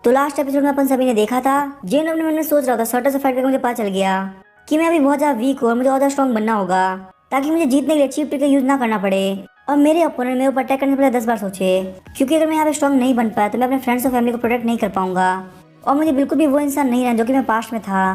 तो last episode में अपन सभी ने देखा था, जिन अपने मन में सोच रहा था सर्टर से फाइट करके मुझे पता चल गया कि मैं अभी बहुत ज्यादा वीक हूँ और मुझे और ज्यादा स्ट्रॉन्ग बनना होगा ताकि मुझे जीतने के लिए चीप ट्रिक का यूज ना करना पड़े और मेरे अपोनेंट मेरे ऊपर अटैक करने से पहले 10 बार सोचे, क्योंकि अगर मैं यहाँ पे स्ट्रॉन्ग नहीं बन पाया तो मैं अपने फ्रेंड्स और फैमिली को प्रोटेक्ट नहीं कर पाऊंगा और मुझे बिल्कुल भी वो इंसान नहीं रहना जो कि मैं पास्ट में था।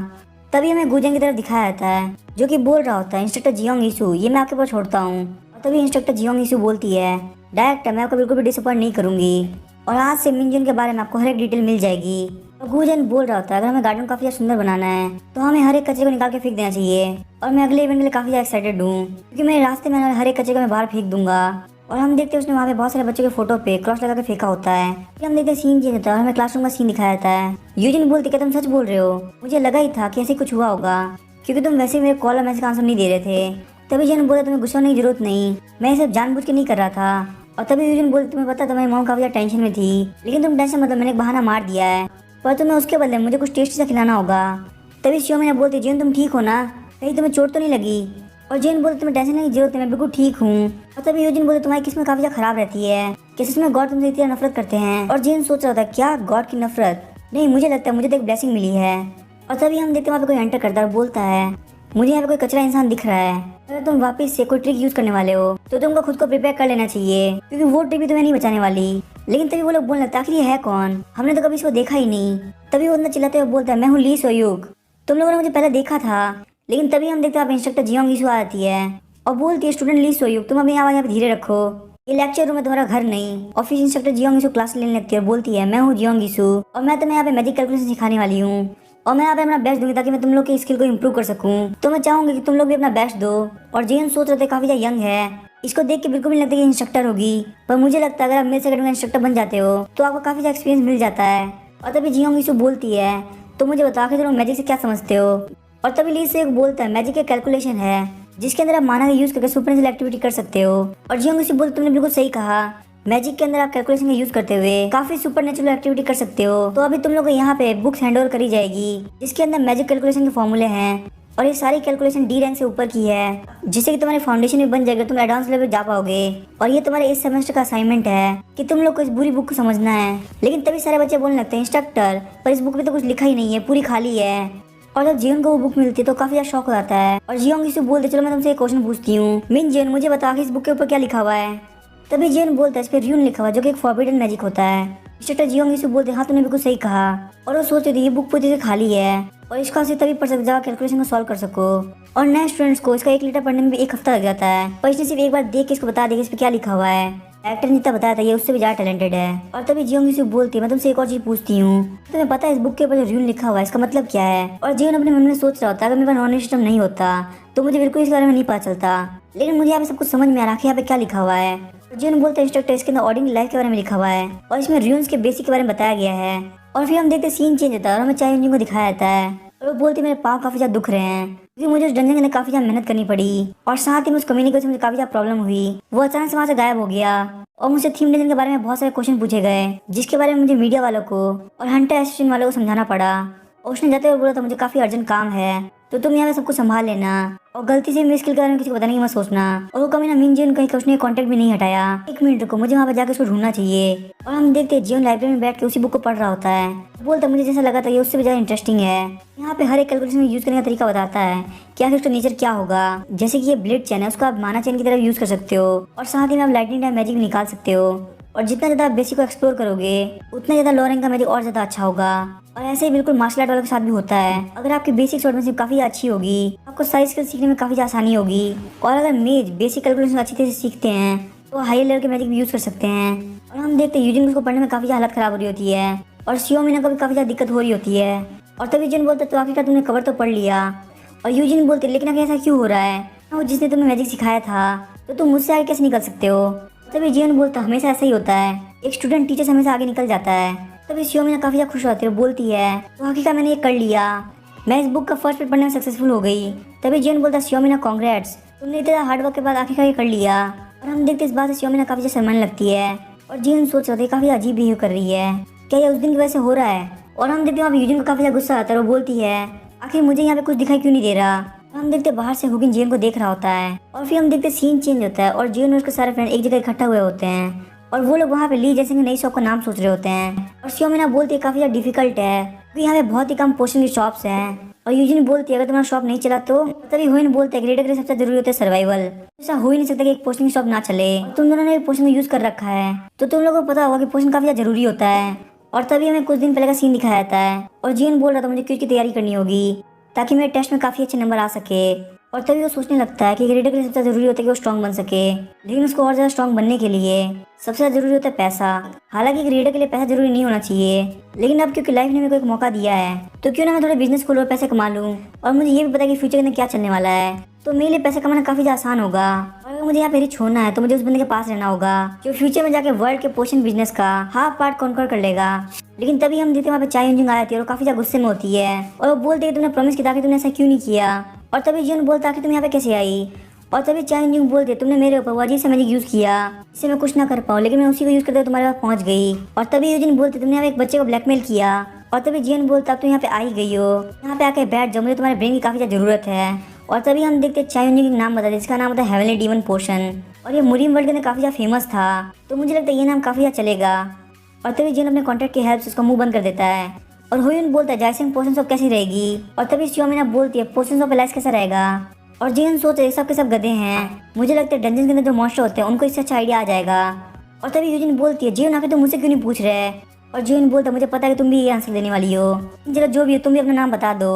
तभी हमें गुजंग की तरफ दिखाया जाता है जो कि बोल रहा होता है, इंस्ट्रक्टर जियोंग यीशु, ये मैं आपके पास छोड़ता हूँ। और तभी इंस्ट्रक्टर जियोंग यीशु बोलती है, डायरेक्टर मैं आपको बिल्कुल भी डिसअपॉइंट नहीं करूंगी और आज से मिनजुन के बारे में आपको हर एक डिटेल मिल जाएगी। और गुजन बोल रहा होता है, अगर हमें गार्डन काफी ज्यादा सुंदर बनाना है तो हमें हर एक कचरे को निकाल के फेंक देना चाहिए और मैं अगले इवेंट के लिए काफी ज्यादा एक्साइटेड हूँ क्योंकि मेरे रास्ते में हर एक कचरे को मैं बाहर फेंक दूंगा। और हम देखते हैं उसने वहाँ पे बहुत सारे बच्चों के फोटो पे क्रॉस लगा के फेंका होता है। फिर हम देखते हैं सीन चेंज होता है और हमें क्लासरूम का सीन दिखाया जाता है। यूजिन बोलती है, तुम सच बोल रहे हो, मुझे लगा ही था कि ऐसे कुछ हुआ होगा क्योंकि तुम वैसे मेरे कॉल और मैसेज का आंसर नहीं दे रहे थे। तभी जन बोला, तुम्हें गुस्सा होने की जरूरत नहीं, मैं ये सब जानबूझ के नहीं कर रहा था। और तभी यूजिन बोलती, तुम्हें पता तुम्हारी मॉम काफी ज्यादा टेंशन में थी, लेकिन तुम टेंशन मतलब मैंने एक बहाना मार दिया है पर तुम्हें उसके बदले मुझे कुछ टेस्टी सा खिलाना होगा। तभी शियोमी ने बोलती, जिन तुम ठीक हो ना, कहीं तुम्हें चोट तो नहीं लगी? और जिन बोलते, तुम्हें टेंशन की जरूरत है, मैं बिल्कुल ठीक हूँ। और तभी यूजिन बोलते, तुम्हारी किस्मत काफी ज्यादा खराब रहती है, किस में गॉड तुमसे इतनी नफरत करते हैं। और जिन सोच रहा था, क्या गॉड की नफरत? नहीं, मुझे लगता है मुझे तो एक ब्लेसिंग मिली है। और तभी हम देखते हैं वहाँ पे कोई एंटर करता है और बोलता है, मुझे यहाँ पे कोई कचरा इंसान दिख रहा है, अगर तुम वापस से कोई ट्रिक यूज करने वाले हो तो तुमको खुद को प्रिपेयर कर लेना चाहिए क्योंकि वो ट्रिक भी तुम्हें नहीं बचाने वाली। लेकिन तभी वो लोग बोलने लगता, आखिर ये है कौन, हमने तो कभी इसको देखा ही नहीं। तभी वो अंदर चिल्लाते हुए बोलता है, मैं हूँ ली सोयुग, तुम लोगों ने मुझे पहले देखा था। लेकिन तभी हम देखते हैं इंस्ट्रक्टर जियोंग यीशु आ जाती है और बोलती है, स्टूडेंट ली सोयुग, तुम अपनी आवाज यहाँ पे धीरे रखो, ये लेक्चर रूम है, तुम्हारा घर नहीं। ऑफिस इंस्ट्रक्टर जियोंग यीशु क्लास लेने लगती है और बोलती है, मैं हूँ जियोंग यीशु और मैं तुम्हें यहाँ पे मैजिक कैलकुलेशन सिखाने वाली हूँ और मैं यहाँ पे अपना बेस्ट दूंगी ताकि मैं तुम लोग की स्किल को इम्प्रूव कर सकूं। तो मैं चाहूंगी कि तुम लोग भी अपना बेस्ट दो। और जिन सोच रहे थे काफी ज्यादा यंग है, इसको देख के बिल्कुल भी नहीं लगता कि इंस्ट्रक्टर होगी, पर मुझे लगता है अगर आप मेरे से अकेडमी इंस्ट्रक्टर बन जाते हो तो आपको काफी ज्यादा एक्सपीरियंस मिल जाता है। और तभी जियोंग यीशु बोलती है, तो मुझे बताओ कि तुम मैजिक से क्या समझते हो? और तभी ली से बोलता है, मैजिक एक कैलकुलेशन है जिसके अंदर आप माना का यूज करके सुपरनेचुरल एक्टिविटी कर सकते हो। और जियोंग यीशु बोलते, तुमने बिल्कुल सही कहा, मैजिक के अंदर आप कैलकुलेशन का यूज करते हुए काफी सुपरनेचुरल एक्टिविटी कर सकते हो। तो अभी तुम लोग को यहाँ पे बुक्स हैंड ओवर करी जाएगी जिसके अंदर मैजिक कैलकुलेशन के फॉर्मूले हैं और ये सारी कैलकुलेशन डी रैंक से ऊपर की है, जिससे कि तुम्हारी फाउंडेशन भी बन जाएगा, तुम एडवांस लेवल जा पाओगे। और ये तुम्हारे इस सेमेस्टर का असाइनमेंट है कि तुम लोग को इस पूरी बुक को समझना है। लेकिन तभी सारे बच्चे बोलने लगते हैं, इंस्ट्रक्टर पर इस बुक में तो कुछ लिखा ही नहीं है, पूरी खाली है। और जब जियोंग को वो बुक मिलती है तो काफी ज्यादा शौक हो जाता है और जियोंग इसे बोलते, चलो मैं तुमसे एक क्वेश्चन पूछती हूँ, मिन जियोन मुझे बता कि इस बुक के ऊपर क्या लिखा हुआ है? तभी जियोन बोलता है, इस पे र्यून लिखा हुआ है जो कि एक फॉरबिडन मैजिक होता है। इंस्ट्रक्टर जियोंग इसे बोलते, हाँ तुमने बिल्कुल सही कहा। और वो सोचते थे ये बुक पूरी से खाली है और इसका से तभी पढ़ सकते जब कैलकुलेशन को सॉल्व कर सको। और नए स्टूडेंट्स को इसका 1 लीटर पढ़ने में भी 1 हफ्ता लग जाता है, पर इसने सिर्फ एक बार देख के इसको बता देगा इस पे क्या लिखा हुआ है। एक्टर ने जितना बताया था ये उससे भी ज्यादा टैलेंटेड है। और तभी जियोंग इसे बोलती है, मैं तुमसे एक और चीज पूछती हूँ, तुम्हें पता है इस बुक के ऊपर जो र्यून लिखा हुआ है इसका मतलब क्या है? और जियोन अपने मन में सोच रहा होता है, अगर मेरे पास नॉलेज सिस्टम नहीं होता तो मुझे बिल्कुल इस बारे में नहीं पता चलता, लेकिन मुझे यहाँ पे सब कुछ समझ में आ रहा है यहाँ पे क्या लिखा हुआ है। जियोन बोलते हैं, इंस्ट्रक्टर इसके अंदर ऑर्डिनरी लाइफ के बारे में लिखा हुआ है और इसमें र्यून्स के बेसिक के बारे में बताया गया है। और फिर हम देखते सीन चेंज होता है और हमें चाय को दिखाया जाता है और वो बोलती, मेरे पाँव काफी ज्यादा दुख रहे हैं क्योंकि मुझे उस डंजन के अंदर काफी ज्यादा मेहनत करनी पड़ी और साथ ही में उस कम्युनिकेशन से मुझे काफी ज्यादा प्रॉब्लम हुई। वो अचानक से वहाँ से गायब हो गया और मुझसे थीम डंजन के बारे में बहुत सारे क्वेश्चन पूछे गए जिसके बारे में मुझे मीडिया वालों को और हंटर एसोसिएशन वालों को समझाना पड़ा। और उसने जाते हुए बोला था, मुझे काफी अर्जेंट काम है तो तुम यहाँ पे सब कुछ संभाल लेना और गलती से मेरे स्किल के बारे में किसी को बताने की मत सोचना। और वो कभी ना मिन जियोन कहीं उसने कॉन्टेक्ट भी नहीं हटाया। 1 मिनट रुको, मुझे वहाँ पे जाकर उसको ढूंढना चाहिए। और हम देखते हैं जियोन लाइब्रेरी में बैठ के उसी बुक को पढ़ रहा होता है, बोलता मुझे जैसा लगा था ये उससे भी ज्यादा इंटरेस्टिंग है। यहाँ पे हर एक कैलकुलेशन में यूज करने का तरीका बताता है कि आखिर उसका नेचर क्या होगा, जैसे कि ये ब्लेड चेन है उसको आप माना चेन की तरफ यूज कर सकते हो और साथ ही में आप लाइटनिंग टाइम मैजिक भी निकाल सकते हो। और जितना ज्यादा आप बेसिक को एक्सप्लोर करोगे उतना ज्यादा लो रैंक का मैजिक और ज्यादा अच्छा होगा। और ऐसे ही बिल्कुल मार्शल आर्ट वालों के साथ भी होता है, अगर आपकी बेसिक स्वॉर्डमैनशिप काफी अच्छी होगी आपको सारी स्किल सीखने में काफी ज्यादा आसानी होगी। और अगर मेज बेसिक कैलकुलेशन अच्छी तरह से सीखते हैं तो हाई लेवल के मैजिक भी यूज कर सकते हैं। और हम देखते हैं यूजिन को पढ़ने में काफी हालत खराब हो रही होती है और शियोमी को भी काफी ज्यादा दिक्कत हो रही होती है। और तभी जिन बोलते, तो आखिरकार तुमने कवर तो पढ़ लिया। और यूजिन बोलते, लेकिन आखिर ऐसा क्यों हो रहा है, वो जिसने तुम्हें मैजिक सिखाया था तो तुम मुझसे आगे कैसे निकल सकते हो? तभी जियोन बोलता, हमेशा ऐसा ही होता है, एक स्टूडेंट टीचर से हमेशा आगे निकल जाता है। तभी शियोमी काफी ज्यादा खुश होती है, बोलती है, तो आखिरकार मैंने ये कर लिया, मैं इस बुक का फर्स्ट पेज पढ़ने में सक्सेसफुल हो गई। तभी जियोन बोलता, शियोमी कांग्रेट्स, तुमने इतना हार्ड वर्क के बाद आखिरकार ये कर लिया। और हम देखते इस बात से शियोमी काफी ज्यादा शर्माने लगती है और जियोन सोच रहे थे काफी अजीब बिहेव कर रही है, क्या ये उस दिन की वजह से हो रहा है? और हम देखते हैं यूजिन को काफी ज्यादा गुस्सा आता है और वो बोलती है, आखिर मुझे यहाँ पे कुछ दिखाई क्यों नहीं दे रहा? हम देखते बाहर से हुगिन जियोन को देख रहा होता है और फिर हम देखते सीन चेंज होता है और जियोन और उसके सारे फ्रेंड एक जगह इकट्ठा हुए होते हैं और वो लोग वहाँ पे ली जैसे नई शॉप का नाम सोच रहे होते हैं। और शियोमिना बोलती है काफी ज्यादा डिफिकल्ट है क्योंकि यहाँ पे बहुत ही कम पोर्शन की शॉप्स हैं। और यूजिन बोलती है अगर तुम्हारा शॉप नहीं चला तो तभी हुइन बोलते हैं रेडर के लिए सबसे जरूरी होता है सर्वाइवल। ऐसा हो ही नहीं सकता कि एक पोर्शन की शॉप ना चले। तुम दोनों ने पोर्शन को यूज कर रखा है तो तुम लोगों को पता होगा कि पोर्शन काफी ज्यादा जरूरी होता है। और तभी हमें कुछ दिन पहले का सीन दिखाया जाता है और जिन बोल रहा था मुझे क्विज की तैयारी करनी होगी ताकि मेरे टेस्ट में काफी अच्छे नंबर आ सके। और तभी वो सोचने लगता है कि रेडर के लिए सबसे जरूरी होता है कि वो स्ट्रांग बन सके, लेकिन उसको और ज्यादा स्ट्रांग बनने के लिए सबसे ज्यादा जरूरी होता है पैसा। हालांकि रेडर के लिए पैसा जरूरी नहीं होना चाहिए, लेकिन अब क्योंकि लाइफ ने मेरे को एक मौका दिया है तो क्यों ना मैं थोड़ा बिजनेस खोलूं और पैसे कमा लूं। और मुझे ये भी पता है कि फ्यूचर में क्या चलने वाला है तो मेरे लिए पैसे कमाना काफी ज्यादा आसान होगा। और अगर मुझे यहाँ पे छोड़ना है तो मुझे उस बंदे के पास रहना होगा जो फ्यूचर में जाके वर्ल्ड के पोर्शन बिजनेस का हाफ पार्ट कॉन्कर कर लेगा। लेकिन तभी हम देखते हैं वहाँ पे चाय इंजिंग आ जाती है और काफी ज्यादा गुस्से में होती है और वो बोलते हैं तुमने प्रॉमिस किया था कि तुमने ऐसा क्यों नहीं किया। और तभी जिन बोलता कि तुम यहाँ पे कैसे आई। और तभी चाय इंजिंग बोलते तुमने मेरे ऊपर अजीब से मैजिक यूज किया जिससे मैं कुछ ना कर पाऊँ, लेकिन मैं उसी को यूज करते तुम्हारे पास पहुंच गई। और तभी यूजिन बोलते तुमने यहाँ एक बच्चे को ब्लैकमेल किया। और तभी जिन बोलता अब तुम यहाँ पे आई गई हो, यहाँ पे आके बैठ जाओ, मुझे तुम्हारे ब्रेन की काफी ज्यादा जरूरत है। और तभी हम देखते चाय इंजिंग का नाम बता जिसका नाम होता है हेवनली डीमन पोर्शन और ये मुरीम वर्ल्ड के अंदर काफी ज्यादा फेमस था तो मुझे लगता है ये नाम काफी ज्यादा चलेगा। और तभी जिन अपने कॉन्ट्रैक्ट की हेल्प से उसका मुंह बंद कर देता है और हुइन बोलता है जायसिंग पोर्शन शॉप कैसी रहेगी। और तभी शियोमिना बोलती है पोर्शन शॉप एलाइस कैसा रहेगा। और जिन सोच रहे सब के सब गधे हैं, मुझे लगता है डंजन के अंदर जो मॉन्स्टर होते हैं उनको इससे अच्छा आइडिया आ जाएगा। और तभी यूजिन बोलती है जीवन आके तुम मुझसे क्यों नहीं पूछ रहे। और जीवन बोलता है मुझे पता है कि तुम भी ये आंसर देने वाली हो, चलो जो भी हो तुम भी अपना नाम बता दो।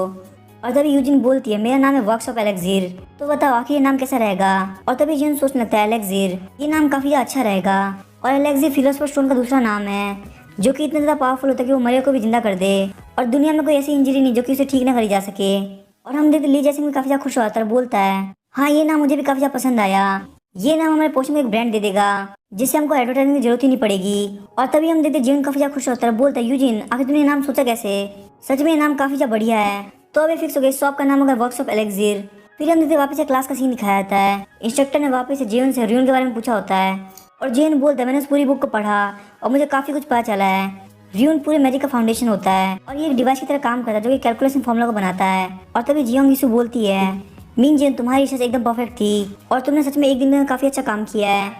और तभी यूजिन बोलती है मेरा नाम है वर्कशॉप एलेक्सिर, तो बताओ आखिर ये नाम कैसा रहेगा। और तभी जीवन सोचने लगता है एलेक्सिर ये नाम काफी अच्छा रहेगा। और एलेक्सिर फिलोसफर स्टोन का दूसरा नाम है जो कि इतना ज्यादा पावरफुल होता है कि वो मरे को भी जिंदा कर दे और दुनिया में कोई ऐसी इंजरी नहीं जो कि उसे ठीक ना करी जा सके। और हम देखते ली जैसे काफी ज्यादा खुश होता है, बोलता है हाँ ये नाम मुझे भी काफी ज्यादा पसंद आया, ये नाम हमारे पोर्शन को एक ब्रांड दे देगा जिससे हमको एडवर्टाइजिंग की जरूरत ही नहीं पड़ेगी। और तभी हम देखते जीवन काफी ज्यादा खुश होता है, बोलता है यूजिन आखिर तुमने नाम सोचा कैसे, सच में ये नाम काफी ज्यादा बढ़िया है। तो अभी फिक्स हो गई शॉप का नाम होगा वर्कशॉप एलेक्सिर। फिर हम देखते वापस से क्लास का सीन दिखाया जाता है, इंस्ट्रक्टर ने वापस से जीवन से रियून के बारे में पूछा होता है और जीवन बोलता है मैंने उस पूरी बुक को पढ़ा और मुझे काफी कुछ पता चला है। रियून पूरे मैजिक का फाउंडेशन होता है और ये एक डिवाइस की तरह काम करता है जो कि कैलकुलेशन फॉर्मूला को बनाता है। और तभी जियोंग यीशु बोलती है मीन जिन तुम्हारी रिसर्च एकदम परफेक्ट थी और तुमने सच में एक दिन में काफी अच्छा काम किया है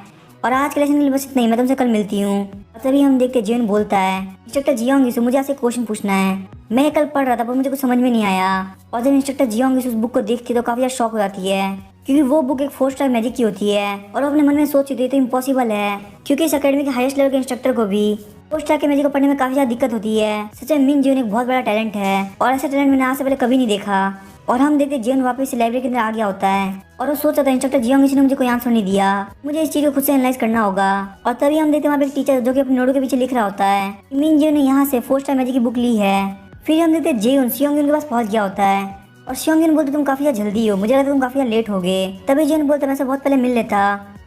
और आज के लेसन के लिए बस इतना ही, मैं तुमसे कल मिलती हूँ। और तभी हम देखते जियोन बोलता है इंस्ट्रक्टर जियोंग यीशु मुझे आपसे क्वेश्चन पूछना है, मैं ये कल पढ़ रहा था पर मुझे कुछ समझ में नहीं आया। और जब इंस्ट्रक्टर जियोंग यीशु उस बुक को देखती है तो काफी ज्यादा शॉक हो जाती है क्योंकि वो बुक एक 4 स्टार मैजिक की होती है और वो अपने मन में सोच रही थी तो इम्पॉसिबल है क्योंकि इस अकेडमी के हाईएस्ट लेवल के इंस्ट्रक्टर को भी 4 स्टार के मैजिक को पढ़ने में काफी ज्यादा दिक्कत होती है। सच में मिन जियोन एक बहुत बड़ा टैलेंट है और ऐसा टैलेंट मैंने आज से पहले कभी नहीं देखा। और हम देखते जियोन वापस से लाइब्रेरी के अंदर आ गया होता है और वो सोच रहा था इंस्ट्रक्टर जियोंग यीशु ने मुझे कोई आंसर नहीं दिया, मुझे इस चीज को खुद से एनालाइज करना होगा। और तभी हम देखते हैं वहाँ पे एक टीचर जो कि अपने नोटों के पीछे लिख रहा होता है मिन जियोन ने यहाँ से 4 स्टार मैजिक की बुक ली है। फिर हम देखते जियोन शियोंग के पास पहुंच गया होता है और शियोंग बोलते तुम काफी ज्यादा जल्दी हो, मुझे लगता तुम काफी ज्यादा लेट हो गए। तभी जियोन बोलते मैं बहुत पहले मिल लेता,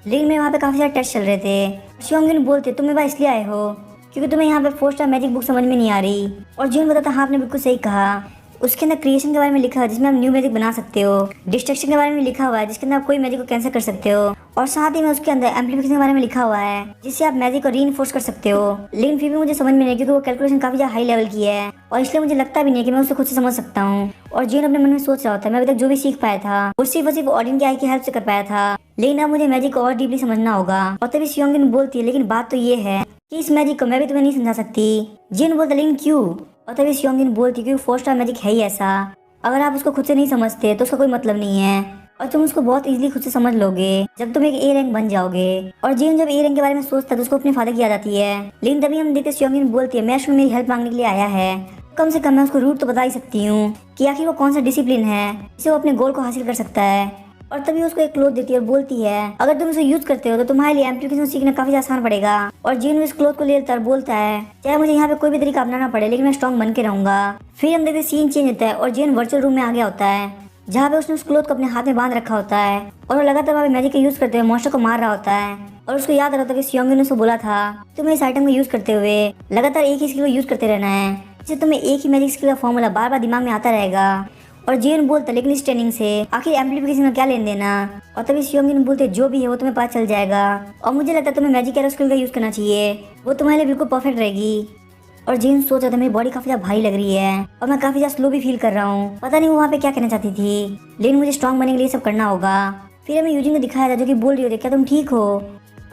लेकिन मेरे वहाँ पे काफी सारे टेस्ट चल रहे थे। शियोंग बोलते तुम मेरे पास इसलिए आए हो क्योंकि तुम्हें यहाँ पे 4 स्टार मैजिक बुक समझ में नहीं आ रही। और जियोन बताता हाँ आपने बिल्कुल सही कहा, उसके अंदर क्रिएशन के बारे में लिखा है जिसमें आप न्यू मैजिक बना सकते हो, डिस्ट्रक्शन के बारे में लिखा हुआ है जिसके अंदर आप कोई मैजिक को कैंसिल कर सकते हो और साथ ही में उसके अंदर एम्पलीफिकेशन के बारे में लिखा हुआ है जिससे आप मैजिक को रीइंफोर्स कर सकते हो। लेकिन फिर भी मुझे समझ में नहीं क्योंकि वो कैलकुलेशन काफी ज्यादा हाई लेवल की है और इसलिए मुझे लगता भी नहीं कि मैं उसे खुद से समझ सकता हूँ। और जियोन अपने मन में सोच रहा होता है मैं अभी तक जो भी सीख पाया था वो सिर्फ ऑडियन की आई की हेल्प से कर पाया था, लेकिन अब मुझे मैजिक को और डीपली समझना होगा। और तभी शियोंग बोलती है लेकिन बात तो ये है कि इस मैजिक को मैं भी तुम्हें नहीं समझा सकती। जियोन बोलता लेकिन क्यों। और तभी शियोंग बोलती क्योंकि 4 स्टार मैजिक है ही ऐसा, अगर आप उसको खुद से नहीं समझते तो उसका कोई मतलब नहीं है और तुम उसको बहुत इजीली खुद से समझ लोगे जब तुम एक ए रैंक बन जाओगे। और जियोन जब ए रैंक के बारे में सोचता है तो उसको अपने फादर की याद आती है, लेकिन तभी हम देखते शियोंग बोलती है मैं उसमें मेरी हेल्प मांगने के लिए आया है, कम से कम मैं उसको रूट तो बता ही सकती हूँ कि आखिर वो कौन सा डिसिप्लिन है जिससे वो अपने गोल को हासिल कर सकता है। और तभी उसको एक क्लोथ देती है और बोलती है अगर तुम इसे यूज करते हो तो तुम्हारे लिए एम्प्लीफिकेशन सीखना काफी आसान पड़ेगा। और जियोन इस क्लोथ को ले लेता है और बोलता है चाहे मुझे यहाँ पे कोई भी तरीका अपनाना पड़े लेकिन मैं स्ट्रॉन्ग बन के रहूंगा। फिर हम देखते सीन चेंज होता है और जियोन वर्चुअल रूम में आ गया होता है जहाँ पे उसने उस क्लोथ को अपने हाथ में बांध रखा होता है और वो लगातार वहाँ पे मैजिक का यूज करते हुए मॉन्स्टर को मार रहा होता है। और उसको याद रहता है कि शियोंग ने उसको बोला था तुम्हें इस आइटम को यूज करते हुए लगातार एक ही स्किल को यूज करते रहना है, जिससे तुम्हें एक ही मैजिक स्किल का फॉर्मूला बार बार दिमाग में आता रहेगा। और जियोन बोलता लेकिन इस ट्रेनिंग से आखिर एम्पलीफिकेशन का क्या लेन देना। और तभी शियोंग बोलते जो भी है वो तुम्हें पता चल जाएगा और मुझे लगता है तुम्हें मैजिक एरो स्किल का यूज करना चाहिए, वो तुम्हारे लिए बिल्कुल परफेक्ट रहेगी। और जियोन सोच रहा था मेरी बॉडी काफी ज्यादा भारी लग रही है और मैं काफी ज्यादा स्लो भी फील कर रहा हूँ, पता नहीं वो वहाँ पे क्या कहना चाहती थी, लेकिन मुझे स्ट्रॉन्ग बनने के लिए सब करना होगा। फिर हमें यूजिन को दिखाया था जो कि बोल रही होती क्या तुम ठीक हो।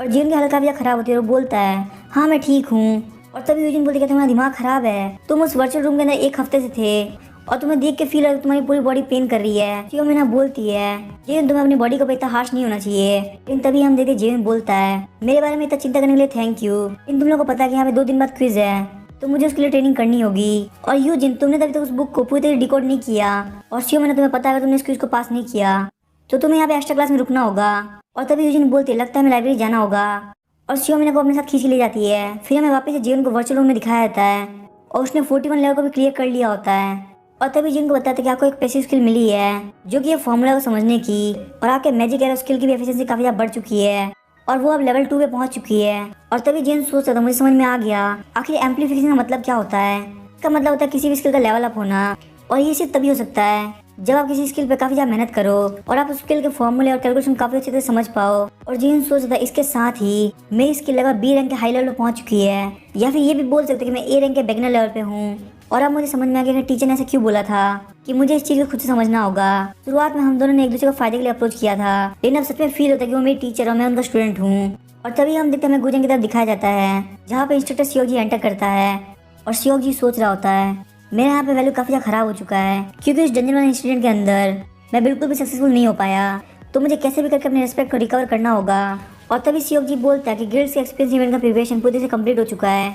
और जीवन की हालत काफी ज्यादा खराब होती है और वो बोलता है हाँ मैं ठीक हूँ। और तभी यूजिन बोलती है तुम्हारा दिमाग खराब है, तुम उस वर्चुअल रूम के अंदर 1 हफ्ते से थे और तुम्हें देख के फील हो तुम्हारी पूरी बॉडी पेन कर रही है। जियोमिना बोलती है जीवन तुम्हें अपनी बॉडी को इतना हार्श नहीं होना चाहिए। लेकिन तभी हम देखते जीवन बोलता है मेरे बारे में इतना चिंता करने के लिए थैंक यू, लेकिन तुम लोगों को पता है कि यहाँ पे 2 दिन बाद क्विज है तो मुझे उसके लिए ट्रेनिंग करनी होगी। और यूजिन तुमने तभी तक उस बुक को पूरी तरह डिकोड नहीं किया और जियोमिना तुम्हें पता है अगर तुमने इस क्विज को पास नहीं किया तो तुम्हें यहाँ पे एक्स्ट्रा क्लास में रुकना होगा। और तभी यूजिन बोलती है लगता है हमें लाइब्रेरी जाना होगा और जियोमिना को अपने साथ खींच के ले जाती है। फिर हमें वापस से जीवन को वर्चुअल रूम में दिखाया जाता है और उसने 41 लेवल को भी क्लियर कर लिया होता है। और तभी जिनको बताते हैं कि आपको एक पैसिव स्किल मिली है जो कि ये फॉर्मूला को समझने की, और आपके मैजिक एरो स्किल की भी एफिशिएंसी काफी ज्यादा बढ़ चुकी है और वो अब लेवल 2 पे पहुंच चुकी है। और तभी जिन सोच रहा था मुझे समझ में आ गया आखिर एम्पलीफिकेशन का मतलब क्या होता है। इसका मतलब होता है किसी भी स्किल का लेवल अप होना, और ये सिर्फ तभी हो सकता है जब आप किसी स्किल पे काफी ज्यादा मेहनत करो और आप उस स्किल के फॉर्मूले और कैलकुलेशन काफी अच्छे से समझ पाओ। और जिन सोच रहा था इसके साथ ही मेरी स्किल लगभग बी रैंक के हाई लेवल पे पहुंच चुकी है, या फिर ये भी बोल सकते कि मैं ए रैंक के बिगिनर लेवल पे हूँ। और अब मुझे समझ में आ गया कि टीचर ने ऐसे क्यों बोला था कि मुझे इस चीज को खुद से समझना होगा। शुरुआत में हम दोनों ने एक दूसरे को फायदे के लिए अप्रोच किया था, लेकिन अब सच में फील होता है कि वो मेरी टीचर और मैं उनका स्टूडेंट हूँ। और तभी हम देखते हैं हमें गुजन की तरफ दिखाया जाता है जहाँ पे इंस्ट्रक्टर शियोग जी एंटर करता है और शियोग जी सोच रहा होता है मेरे यहाँ पे वैल्यू काफी ज्यादा खराब हो चुका है क्योंकि इस डंजन वाले इंसिडेंट के अंदर मैं बिल्कुल भी सक्सेसफुल नहीं हो पाया, तो मुझे कैसे भी करके अपने रिस्पेक्ट को रिकवर करना होगा। और तभी शियोग जी बोलता है कि गिल्ड्स के एक्सपीरियंस इवेंट का प्रिपरेशन पूरी तरह से कंप्लीट हो चुका है।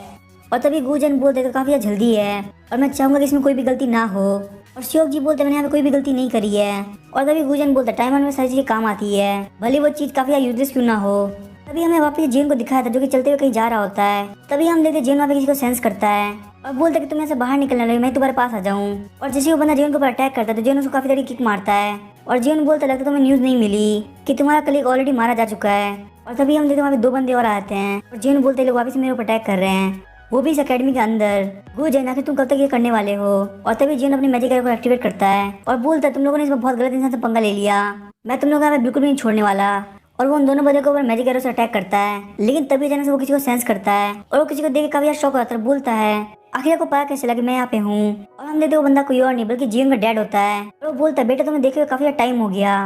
और तभी गुजन बोलते तो काफी ज्यादा जल्दी है और मैं चाहूंगा कि इसमें कोई भी गलती ना हो। और शियोग जी बोलते मैंने यहाँ पे कोई भी गलती नहीं करी है। और तभी गुजन बोलता टाइम में सारी चीजें काम आती है, भले वो चीज काफी ज्यादा यूजलेस क्यों ना हो। तभी हमें वापस जेन को दिखाया था जो कि चलते हुए कहीं जा रहा होता है। तभी हम देखते जेन वहाँ पे किसी को सेंस करता है और बोलता है कि तुम यहाँ से बाहर निकलने लगे, मैं तुम्हारे पास आ जाऊँ। और जैसे वो बंदा जेन को ऊपर अटैक करता है तो जेन उसको काफी तरीके किक मारता है और जेन बोलता लगता तुम्हें न्यूज नहीं मिली कि तुम्हारा कलीग ऑलरेडी मारा जा चुका है। और तभी हम देखते वहाँ पे 2 बंदे और आते हैं और जेन बोलते लोग वापस मेरे ऊपर अटैक कर रहे हैं, वो भी इस अकेडमी के अंदर। गुजन आखिर तुम कब तक ये करने वाले हो। और तभी जेन अपनी मैजिक एरो को एक्टिवेट करता है और बोलता है तुम लोगों ने इसमें बहुत गलत इंसान से पंगा ले लिया, मैं तुम लोगों का बिल्कुल भी नहीं छोड़ने वाला। और वो उन दोनों बंदों के ऊपर मैजिक एरो से अटैक करता है, लेकिन तभी अचानक से वो किसी को सेंस करता है और वो किसी को देख के काफी शॉक होता है, बोलता है आखिर आपको पता कैसे लगा कि मैं यहाँ पे हूँ। और हम देखते वो बंदा कोई और नहीं बल्कि जीवन का डैड होता है और वो बोलता है बेटा तुम्हें देखे हुए काफी टाइम हो गया।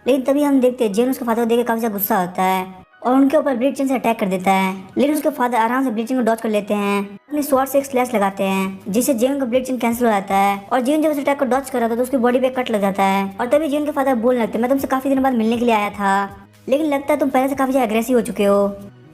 लेकिन तभी हम देखते हैं जीवन उसके फादर को देख के काफी ज्यादा गुस्सा होता है और उनके ऊपर ब्लीचिंग से अटैक कर देता है, लेकिन उसके फादर आराम से ब्लीचिंग को डॉज कर लेते हैं, अपने स्वॉर्ड से एक स्लैश लगाते हैं जिससे जीवन का ब्लीचिंग कैंसिल हो जाता है। और जीवन जब उस अटैक को डॉज कर रहा था तो उसकी बॉडी पे कट लग जाता है। और तभी जीवन के फादर बोलने लगते मैं तुमसे काफी दिनों बाद मिलने के लिए आया था, लेकिन लगता है तुम पहले से काफी ज्यादा एग्रेसिव हो चुके हो।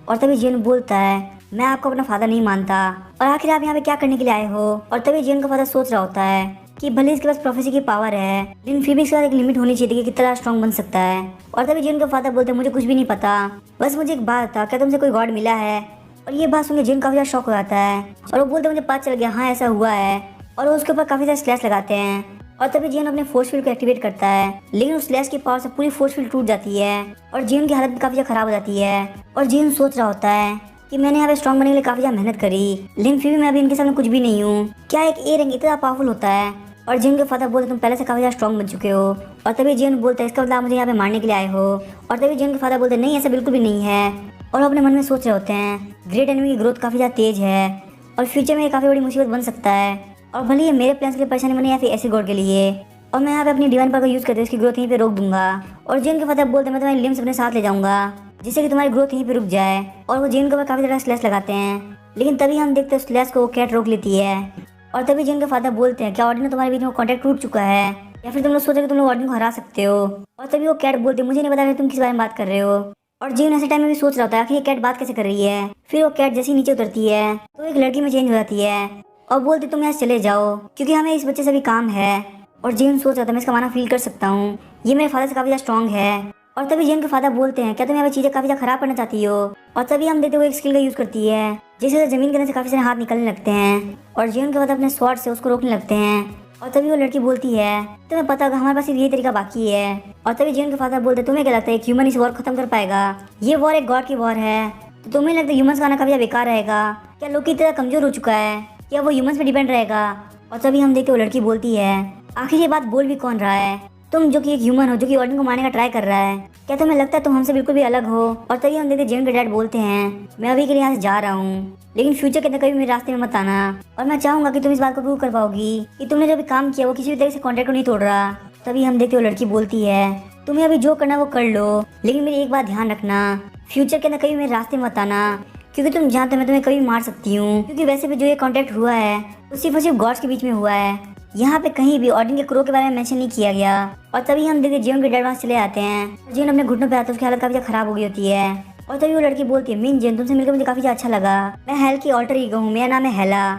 और तभी जीवन बोलता है मैं आपको अपना फादर नहीं मानता और आखिर आप यहाँ पे क्या करने के लिए आए हो। और तभी जीवन का फादर सोच रहा होता है कि भले इसके पास प्रोफेसी की पावर है लेकिन फिर भी इसके पास एक लिमिट होनी चाहिए कि कितना स्ट्रॉन्ग बन सकता है। और तभी जीवन का फादर बोलते हैं मुझे कुछ भी नहीं पता, बस मुझे एक बात था क्या तुमसे कोई गॉड मिला है। और ये बात सुनकर जीवन काफी ज्यादा शॉक हो जाता है और वो बोलते मुझे पता चल गया हाँ ऐसा हुआ है। और वो उसके ऊपर काफी ज्यादा स्लैश लगाते हैं और तभी जीवन अपने फोर्स फील्ड को एक्टिवेट करता है, लेकिन उस स्लैश की पावर से पूरी फोर्स फील्ड टूट जाती है और जीवन की हालत भी काफी ज्यादा खराब हो जाती है। और जीवन सोच रहा होता है कि मैंने यहाँ पे स्ट्रॉन्ग बनने के लिए काफी ज्यादा मेहनत करी, लेकिन फिर भी मैं अभी इनके सामने कुछ भी नहीं हूँ। क्या एक ए रैंक इतना पावरफुल होता है। और जीवन के फादर बोलते तुम पहले से काफी ज्यादा स्ट्रॉन्ग बन चुके हो। और तभी जीवन बोलता है इसका मतलब आप मुझे यहाँ पे मारने के लिए आए हो। और तभी जीवन के फादर बोलते नहीं ऐसा बिल्कुल भी नहीं है। और वो अपने मन में सोच रहे होते हैं ग्रेट एनिमी की ग्रोथ काफी ज्यादा तेज है और फ्यूचर में ये काफी बड़ी मुसीबत बन सकता है। और भले ये मेरे प्लान्स के लिए परेशानी बने या फिर ऐसी गॉड के लिए, और मैं यहाँ पे अपनी डिवाइन पावर का यूज करते हुए इसकी ग्रोथ यहीं पे रोक दूंगा। और जीवन के फादर बोलते मैं तुम्हारी लिम्स अपने साथ ले जाऊंगा जिससे कि तुम्हारी ग्रोथ यहीं पे रुक जाए। और वो जीवन के ऊपर काफी ज्यादा स्लैश लगाते हैं, लेकिन तभी हम देखते हैं स्लैश को वो कैट रोक लेती है। और तभी जीवन के फादर बोलते हैं क्या ऑर्डिन तुम्हारे बीच में कॉन्टैक्ट टूट चुका है या फिर तुम लोग सोचे कि तुम लोग ऑर्डिन को हरा सकते हो। और तभी वो कैट बोलते मुझे नहीं पता तुम किस बारे में बात कर रहे हो। और जीवन ऐसे टाइम में भी सोच रहा होता है आखिर ये कैट बात कैसे कर रही है। फिर वो कैट जैसे नीचे उतरती है तो एक लड़की में चेंज हो जाती है और बोलती तुम यहाँ से चले जाओ क्योंकि हमें इस बच्चे से भी काम है। और जीवन सोच रहा था मैं इसका माना फील कर सकता हूँ, ये मेरे फादर से काफी ज्यादा स्ट्रॉन्ग है। और तभी जीवन के फादर बोलते हैं क्या तुम यहाँ पे चीजें काफी ज्यादा खराब करना चाहती हो। और तभी हम देखते हुए एक स्किल का यूज करती है जिससे जमीन के अंदर से काफी सारे हाथ निकलने लगते हैं और जीवन के फादर अपने स्वॉर्ड से उसको रोकने लगते हैं। और तभी वो लड़की बोलती है तुम्हें पता होगा हमारे पास सिर्फ यही तरीका बाकी है। और तभी जीवन के फादर बोलते तुम्हें क्या लगता है ह्यूमन इस वॉर खत्म कर पाएगा, ये वॉर एक गॉड की वॉर है, तो तुम्हें लगता है ह्यूमंस का आना काफी बेकार रहेगा, क्या लोग की तरह कमजोर हो चुका है, क्या वो ह्यूमंस पे डिपेंड रहेगा। और तभी हम देखते वो लड़की बोलती है आखिर ये बात बोल भी कौन रहा है, तुम जो कि एक ह्यूमन हो जो कि ऑर्डिन को मारने का ट्राई कर रहा है, क्या तुम्हें लगता है तुम हमसे बिल्कुल भी अलग हो। और तभी हम देखते जीवन के डैड बोलते हैं मैं अभी के लिए यहाँ से जा रहा हूँ, लेकिन फ्यूचर के अंदर कभी मेरे रास्ते में मत आना और मैं चाहूंगा कि तुम इस बात को प्रूव कर पाओगी कि तुमने जो भी काम किया वो किसी भी तरह से कॉन्ट्रैक्ट को नहीं तोड़ रहा। तभी हम देखते वो लड़की बोलती है तुम्हें अभी जो करना वो कर लो, लेकिन मेरी एक बात ध्यान रखना फ्यूचर के अंदर कभी मेरे रास्ते मत आना, क्योंकि तुम जानते हो मैं तुम्हें कभी मार सकती हूँ। क्योंकि वैसे भी जो ये कॉन्टेक्ट हुआ है वो सिर्फ और सिर्फ गॉड्स के बीच में हुआ है। यहाँ पे कहीं भी ऑडिन के क्रो के बारे में मेंशन नहीं किया गया। और तभी हम देखते जियोन के डैड वहाँ चले आते हैं। जियोन अपने घुटनों पे आता है, उसकी हालत काफी ज्यादा खराब हो गई होती है। और तभी वो लड़की बोलती है, मिन जिन तुमसे मिलकर मुझे काफी ज्यादा अच्छा लगा। मैं हेल की ऑल्टर ईगो हूँ, मेरा नाम है हेला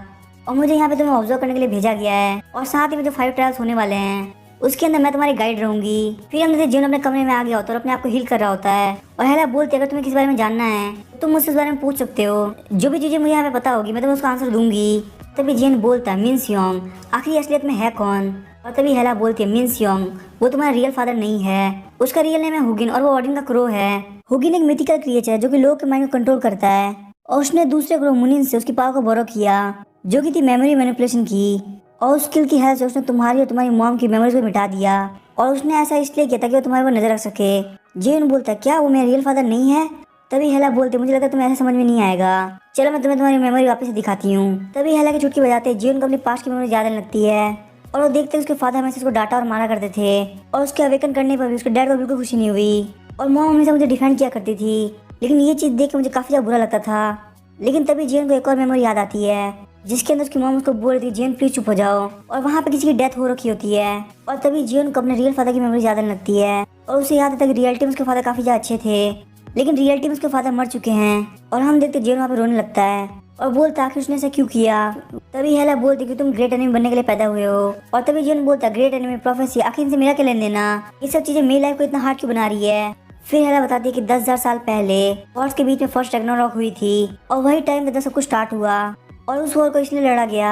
और मुझे यहाँ पे तुम्हें ऑब्जर्व करने के लिए भेजा गया है। और साथ ही में जो 5 ट्रायल्स होने वाले हैं उसके अंदर मैं तुम्हारी गाइड रहूंगी। फिर हम देखते जियोन अपने कमरे में आ गया होता है और अपने आप को हील कर रहा होता है। और हेला बोलती है, अगर तुम्हें किस बारे में जानना है तो तुम मुझसे इस बारे में पूछ सकते हो। जो भी चीजें मुझे यहाँ पे पता होगी मैं तुम्हें उसका आंसर दूंगी। तभी जियोन बोलता है, मिन सियोंग आखिर असलियत में है कौन? और तभी हेला बोलती है, मिन सियोंग वो तुम्हारा रियल फादर नहीं है, उसका रियल नेम है हुगिन और वो ऑडिन का क्रो है। हुगिन एक मिथिकल क्रिएचर है जो कि लोगों के माइंड को कंट्रोल करता है। और उसने दूसरे क्रो मुनिन से उसकी पावर को बोरो किया जो कि थी मेमोरी मैनिपुलेशन की। और उस स्किल की हेल्प से उसने तुम्हारी और तुम्हारी मॉम की मेमोरीज को मिटा दिया। और उसने ऐसा इसलिए किया ताकि वो तुम्हारे पर नजर रख सके। जियोन बोलता है, क्या वो मेरा रियल फादर नहीं है? तभी हेला बोलती, मुझे लगता है तुम्हें ऐसा समझ में नहीं आएगा, चलो मैं तुम्हें तुम्हारी मेमोरी वापस से दिखाती हूँ। तभी हेला की चुटकी बजाते जियोन को अपनी पास्ट की मेमोरी याद आने लगती है। और वो देखते उसके फादर हमेशा उसको डांटा और मारा करते थे। और उसके अवेकन करने पर भी उसके डैड को बिल्कुल खुशी नहीं हुई। और मॉम हमेशा मुझे डिफेंड किया करती थी, लेकिन ये चीज देख के मुझे काफी ज्यादा बुरा लगता था। लेकिन तभी जियोन को एक और मेमोरी याद आती है जिसके अंदर उसकी मॉम उसको बोल रही थी, जियोन प्लीज चुप हो जाओ। और वहाँ पे किसी की डेथ हो रखी होती है। और तभी जियोन को अपने रियल फादर की मेमोरी याद आने लगती है। और उसे याद आता है कि रियलिटी में उसके फादर काफी ज्यादा अच्छे थे, लेकिन रियलिटी में उसके फादर मर चुके हैं। और हम देखते जियोन वहाँ पे रोने लगता है और बोलता आखिर उसने ऐसा क्यों किया। तभी हेला बोलती कि तुम ग्रेट एनिमी बनने के लिए पैदा हुए हो। और तभी जियोन बोलता, ग्रेट एनिमी प्रोफेसी आखिर इनसे मेरा क्या लेन देना, ये सब चीजें मेरी लाइफ को इतना हार्ड क्यों बना रही है। फिर हेला बताती है कि 10,000 साल पहले गॉड्स के बीच में फर्स्ट रैग्नारोक हुई थी और वही टाइम पे सब कुछ स्टार्ट हुआ। और उस वॉर को इसलिए लड़ा गया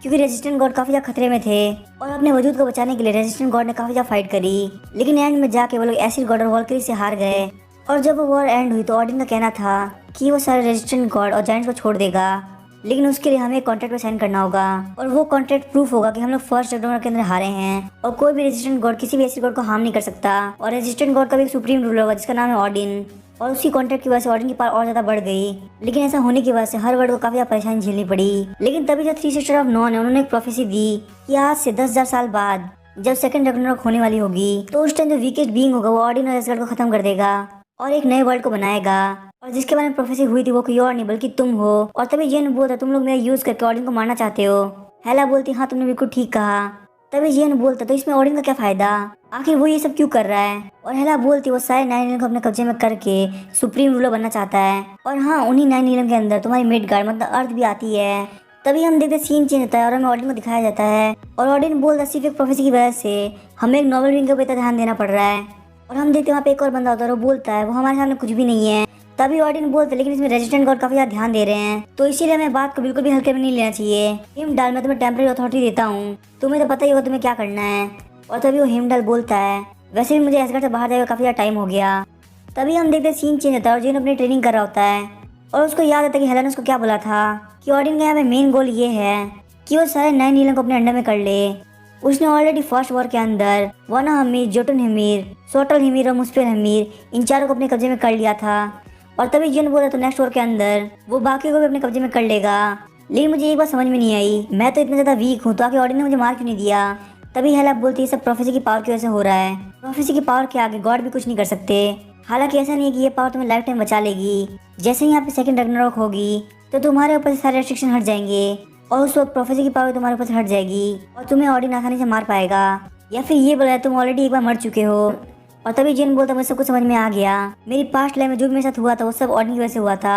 क्योंकि रेजिस्टेंट गॉड काफी ज्यादा खतरे में थे और अपने वजूद को बचाने के लिए रेजिस्टेंट गॉड ने काफी ज्यादा फाइट करी। लेकिन एंड में जाके वो लोग एसिड गॉड और वॉल्करी से हार गए। और जब वो वॉर एंड हुई तो ऑडिन का कहना था कि वो सारे रेजिस्टेंट गॉड और जायंट्स को छोड़ देगा, लेकिन उसके लिए हमें कॉन्ट्रैक्ट पे साइन करना होगा। और वो कॉन्ट्रैक्ट प्रूफ होगा कि हम लोग फर्स्ट रैग्नारोक के अंदर हारे हैं और कोई भी रेजिस्टेंट गॉड किसी भी एसिड गॉड को हार्म नहीं कर सकता। और रेजिस्टेंट गॉड का भी एक सुप्रीम रूलर होगा जिसका नाम है ऑडिन। और उसी कॉन्ट्रैक्ट की वजह से ऑडिन की पावर और ज्यादा बढ़ गई। लेकिन ऐसा होने की वजह से हर वर्ड को काफी ज्यादा परेशानी झेलनी पड़ी। लेकिन तभी जो 3 सिस्टर ऑफ नॉन है उन्होंने एक प्रोफेसी दी कि आज से 10,000 साल बाद जब सेकंड रैग्नारोक होने वाली होगी तो उस टाइम जो वीकेस्ट बीइंग होगा वो ऑडिन और एसगर्ड को खत्म कर देगा और एक नए वर्ल्ड को बनाएगा। और जिसके बारे में प्रोफेसी हुई थी वो कोई और नहीं बल्कि तुम हो। और तभी जियोन बोलता, तुम लोग मेरा यूज करके ऑडिन को मारना चाहते हो। हेला बोलती, हाँ तुमने बिल्कुल ठीक कहा। तभी जियोन बोलता, तो इसमें ऑडिन का क्या फायदा, आखिर वो ये सब क्यों कर रहा है। और हेला बोलती, वो सारे 9 नीलम को अपने कब्जे में करके सुप्रीम रूलर बनना चाहता है। और हाँ, उन्हीं 9 नीलम के अंदर तुम्हारी मिडगार्ड मतलब अर्थ भी आती है। तभी हम देखते सीन चेंज होता है और हमें ऑडिन को दिखाया जाता है। और ऑडिन बोलता, सिर्फ एक प्रोफेसी की वजह से हमें एक नॉवल विंग के ऊपर ध्यान देना पड़ रहा है। और हम देखते वहाँ पे एक और बंदा होता है और वो बोलता है वो हमारे सामने कुछ भी नहीं है। तभी ऑडिन बोलते, लेकिन इसमें रेजिस्टेंट गॉड काफी ज्यादा ध्यान दे रहे हैं तो इसीलिए हमें बात को बिल्कुल भी हल्के में नहीं लेना चाहिए। हिमडाल, मैं तुम्हें टेम्पररी अथॉरिटी देता हूँ, तुम्हें तो पता ही होगा तुम्हें क्या करना है। और तभी वो हिमडाल बोलता है, वैसे भी मुझे एसगर्ड से बाहर जाकर काफी ज्यादा टाइम हो गया। तभी हम देखते सीन चेंज होता है और जिन अपनी ट्रेनिंग कर रहा होता है और उसको याद आता है कि हेला ने उसको क्या बोला था कि ऑडिन का यहाँ पे मेन गोल ये है कि वो सारे 9 नीलम को अपने अंडर में कर ले। उसने ऑलरेडी फर्स्ट वॉर के अंदर वाना हमीर, जोटन हमीर, सोटल हमीर और मुस्फिर हमीर इन चारों को अपने कब्जे में कर लिया था। और तभी जिन बोला तो नेक्स्ट वॉर के अंदर वो बाकी को भी अपने कब्जे में कर लेगा। लेकिन मुझे एक बात समझ में नहीं आई, मैं तो इतना ज्यादा वीक हूँ तो आखिर ऑडिन ने मुझे मार क्यों नहीं दिया। तभी हेला बोलती है, सब प्रोफेसी की पावर की वजह से हो रहा है, प्रोफेसी की पावर के आगे गॉड भी कुछ नहीं कर सकते। हालांकि ऐसा नहीं है कि ये पावर तुम्हें लाइफ टाइम बचा लेगी, जैसे ही यहाँ पे सेकंड रैग्नारोक होगी तो तुम्हारे ऊपर से सारे रेस्ट्रिक्शन हट जाएंगे और उस वक्त प्रोफेसी की पावर तुम्हारे ऊपर से हट जाएगी और तुम्हें ऑडिन आसानी से मार पाएगा। या फिर ये बोला तुम ऑलरेडी एक बार मर चुके हो। और तभी जिन बोलता, मुझे सब कुछ समझ में आ गया, मेरी पास्ट लाइफ में जो भी मेरे साथ हुआ था वो सब ऑडिन की वजह से हुआ था।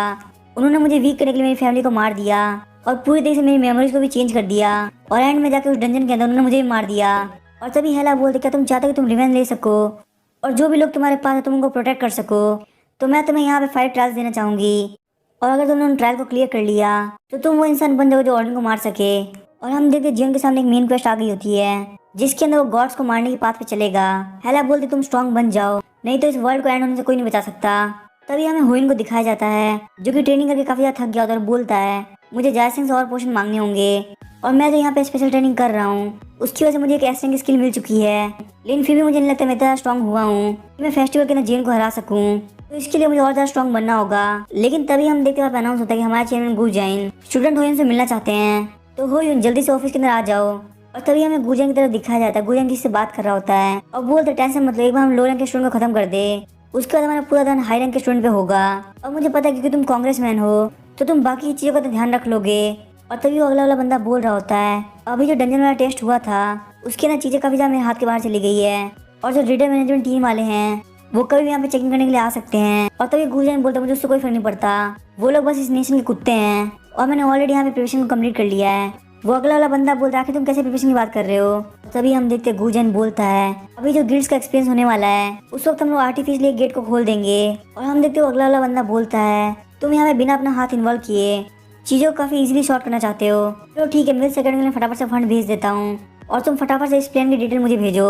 उन्होंने मुझे वीक करने के लिए मेरी फैमिली को मार दिया और पूरी तरीके से मेरी मेमोरीज को भी चेंज कर दिया और एंड में जाकर उस डंजन के अंदर उन्होंने मुझे भी मार दिया। और तभी हेला बोलते, क्या तुम चाहते हो कि तुम रिवेंज ले सको और जो भी लोग तुम्हारे पास है तुम उनको प्रोटेक्ट कर सको, तो मैं तुम्हें यहाँ पे 5 ट्रायल्स देना चाहूंगी और अगर तुमने उन ट्रायल को क्लियर कर लिया तो तुम वो इंसान बन जाओगे जो ऑडिन को मार सके। और हम देखते जियोन के सामने एक मेन क्वेस्ट आ गई होती है जिसके अंदर वो गॉड्स को मारने की पाथ पे चलेगा। हेला बोलती, तुम स्ट्रांग बन जाओ, नहीं तो इस वर्ल्ड को एंड होने से कोई नहीं बचा सकता। तभी हमें हुइन को दिखाया जाता है जो कि ट्रेनिंग करके काफी ज्यादा थक गया होता है और बोलता है, मुझे जायसिंग से और पोर्शन मांगने होंगे और मैं तो यहाँ पे स्पेशल ट्रेनिंग कर रहा हूँ, उसकी वजह से मुझे एक एस्टिंग की स्किल मिल चुकी है। लेकिन फिर भी मुझे नहीं लगता मैं इतना स्ट्रांग हुआ हूँ कि मैं फेस्टिवल के अंदर जियोन को हरा सकूँ, तो इसके लिए मुझे और ज्यादा स्ट्रांग बनना होगा। लेकिन तभी हम देखते हैं अनाउंस होता है कि हमारे चेयरमैन गुजाइन स्टूडेंट होयुन से मिलना चाहते हैं, तो होयुन जल्दी से ऑफिस के अंदर आ जाओ। और तभी हमें गुजाइन की तरफ दिखाया जाता है, गुजाइन किसी से बात कर रहा होता है और बोलते, टेंशन मतलब एक बार हम लोरेंग के स्टूडेंट को खत्म कर दे उसके बाद हमारा पूरा ध्यान हाई रैंक के स्टूडेंट पे होगा। और मुझे पता है क्योंकि तुम कांग्रेसमैन हो तो तुम बाकी चीज़ों का तो ध्यान रख लोगे। और तभी वो अगला वाला बंदा बोल रहा होता है, अभी जो डंजन वाला टेस्ट हुआ था उसके ना चीज़ें काफ़ी ज़्यादा मेरे हाथ के बाहर चली गई है। और जो रीडर मैनेजमेंट टीम वाले हैं वो कभी भी यहाँ पे चेकिंग करने के लिए आ सकते हैं। और तभी गुरजन बोलता है, मुझे उससे कोई फर्क नहीं पड़ता, वो लोग बस इस नेशन के कुत्ते हैं और मैंने ऑलरेडी यहाँ पे प्रिपरेशन को कंप्लीट कर लिया है। वो अगला वाला बंदा बोलता है, आखिर तुम कैसे प्रिपरेशन की बात कर रहे हो। तभी हम देखते हैं गुरजन बोलता है, अभी जो गिल्ड्स का एक्सपीरियंस होने वाला है उस वक्त हम लोग आर्टिफिशियली गेट को खोल देंगे। और हम देखते हैं अगला वाला बंदा बोलता है, तुम यहाँ पे बिना अपना हाथ इन्वॉल्व किए चीज़ों को काफ़ी इजीली शॉर्ट करना चाहते हो। चलो ठीक है, मिल सेकंड के लिए फटाफट से फंड भेज देता हूँ और तुम फटाफट से इस प्लान की डिटेल मुझे भेजो।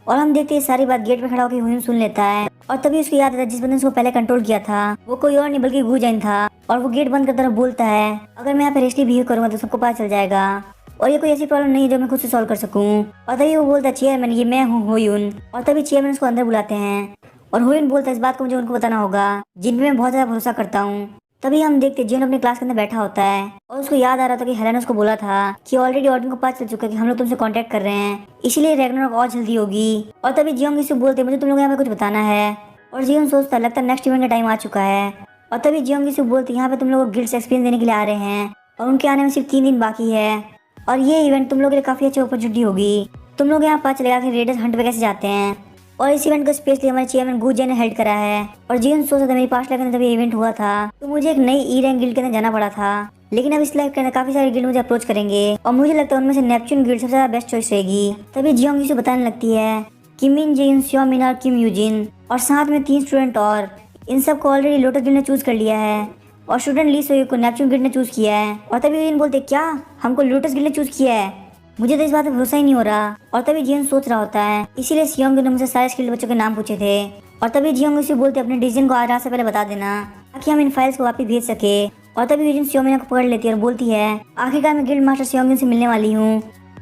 और हम देखते हैं सारी बात गेट पे खड़ा होकर हुयून सुन लेता है। और तभी उसको याद आता है जिस बंदे ने उसको पहले कंट्रोल किया था वो कोई और नहीं बल्कि गुरजन था। और वो गेट बंद कर तरफ बोलता है, अगर मैं यहाँ पे रेशली बिहेव करूँगा तो सबको पता चल जाएगा और ये कोई ऐसी प्रॉब्लम नहीं है जो मैं खुद से सॉल्व कर सकूँ। और तभी वो बोलता है, चेयरमैन ये मैं हूँ हुयून। और तभी चेयरमैन उसको अंदर बुलाते हैं और हुयून बोलता है, इस बात को मुझे उनको बताना होगा जिन पे मैं बहुत ज़्यादा भरोसा करता हूँ। तभी हम देखते जिन अपने क्लास के अंदर बैठा होता है और उसको याद आ रहा था कि हेलेन उसको बोला था कि ऑलरेडी ऑर्डन को पता चल चुका है कि हम लोग तुमसे कांटेक्ट कर रहे हैं, इसीलिए रैग्नारॉक और जल्दी होगी। और तभी जियोंग इससे बोलते, मुझे तुम लोग यहाँ पे कुछ बताना है। और जियोंग सोचता है, लगता है नेक्स्ट इवेंट का टाइम आ चुका है। और तभी जियोंग इससे बोलते, यहाँ पे तुम लोग को गिल्ड्स एक्सपीरियंस देने के लिए आ रहे हैं और उनके आने में सिर्फ 3 दिन बाकी है और ये इवेंट तुम लोग के लिए काफ़ी अच्छी अपॉर्चुनिटी होगी। तुम लोग यहाँ पता चलेगा कि रेडर्स हंट पे कैसे जाते हैं। और इस इवेंट को स्पेशली हमारे चेयरमैन गुरजन ने हेल्ड करा है। और जियोंग सोचता था, मेरी पास्ट लाइफ में जब ये इवेंट हुआ था तो मुझे एक नई ई रैंक गिल्ड के अंदर जाना पड़ा था, लेकिन अब इस लाइफ के अंदर काफी सारे गिल्ड मुझे अप्रोच करेंगे और मुझे लगता है उनमें से नेपच्यून गिल्ड सबसे ज्यादा बेस्ट चॉइस रहेगी। तभी जियोंग इसे बताने लगती है कि मिन जेन, स्योमिन और किम यूजिन और साथ में 3 स्टूडेंट और इन सब को ऑलरेडी लोटस गिल्ड ने चूज कर लिया है और स्टूडेंट ली सोई को नेपच्यून गिल्ड ने चूज किया है। और तभी यूजिन बोलते, क्या हमको लोटस गिल्ड ने चूज किया है, मुझे तो इस बात पे भरोसा ही नहीं हो रहा। और तभी जियोंग सोच रहा होता है, इसीलिए सियोंग ने मुझसे सारे स्किल्ड बच्चों के नाम पूछे थे। और तभी जियोंग उसे बोलते, अपने डिसीजन को आज रात से पहले बता देना ताकि हम इन फाइल्स को वापस भेज सके। और तभी यूजिन सियोमिना को पकड़ लेती है और बोलती है, आखिरकार मैं गिल्ड मास्टर सियोंग से मिलने वाली हूँ,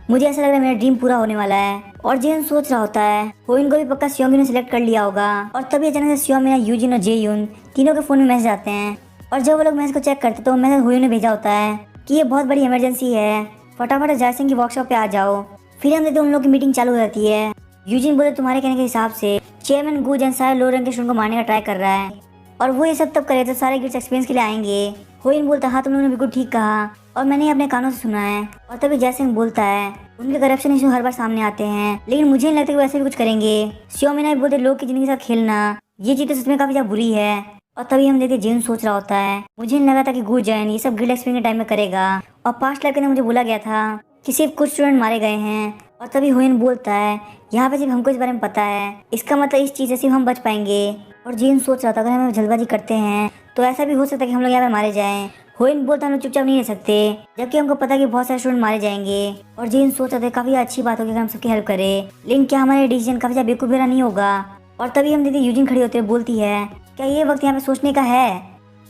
मुझे ऐसा लग रहा है मेरा ड्रीम पूरा होने वाला है। और जियोंग सोच रहा होता है वो इनको भी पक्का सियोंग ने सिलेक्ट कर लिया होगा। और तभी अचानक से सियोमिना, यूजिन और जेयून तीनों के फोन में मैसेज आते हैं और जब वो लोग मैसेज को चेक करते तो मैसेज हुयून ने भेजा होता है कि ये बहुत बड़ी इमरजेंसी है, फटाफट जायसिंग की वर्कशॉप पे आ जाओ। फिर हम देखते उन लोगों की मीटिंग चालू हो जाती है। यूजिन बोले, तुम्हारे कहने के हिसाब से चेयरमैन गुरजन सारे लो रैंक के स्टूडेंट को मारने का ट्राई कर रहा है और वो ये सब तब करे तो सारे गिल्ड्स एक्सपीरियंस के लिए आएंगे। हुयून बोलता, हाँ तुम लोगों ने बिल्कुल ठीक कहा और मैंने अपने कानों से सुना है। और तभी जैसिंग बोलता है, उनके करप्शन इशू हर बार सामने आते हैं लेकिन मुझे नहीं लगता कि वो ऐसे भी कुछ करेंगे। सियोमिना भी बोलते, लोग की जिंदगी के साथ खेलना ये चीज तो सच में काफी ज्यादा बुरी है। और तभी हम देखते जिन सोच रहा होता है, मुझे नहीं लगा था कि गुरजन ये सब गिल्ड एक्सपीरियंस के टाइम में करेगा और पास्ट लाइफ के अंदर मुझे बोला गया था कि सिर्फ कुछ स्टूडेंट मारे गए हैं। और तभी हुयून बोलता है, यहाँ पे सिर्फ हमको इस बारे में पता है, इसका मतलब इस चीज़ से सिर्फ हम बच पाएंगे। और जिन सोच रहा था, अगर हम जल्दबाजी करते हैं तो ऐसा भी हो सकता है कि हम लोग यहाँ पे मारे जाएं। हुयून बोलता, हम लोग चुपचाप नहीं रह सकते जबकि हमको पता है कि बहुत सारे स्टूडेंट मारे जाएंगे। और जिन सोच रहा था, काफ़ी अच्छी बात होगी अगर हम सबकी हेल्प करें, लेकिन क्या हमारे डिसीजन काफ़ी ज़्यादा बेवकूफ़ नहीं होगा। और तभी हम देखते यूजिन खड़ी होती है, बोलती है, क्या ये वक्त यहाँ पे सोचने का है,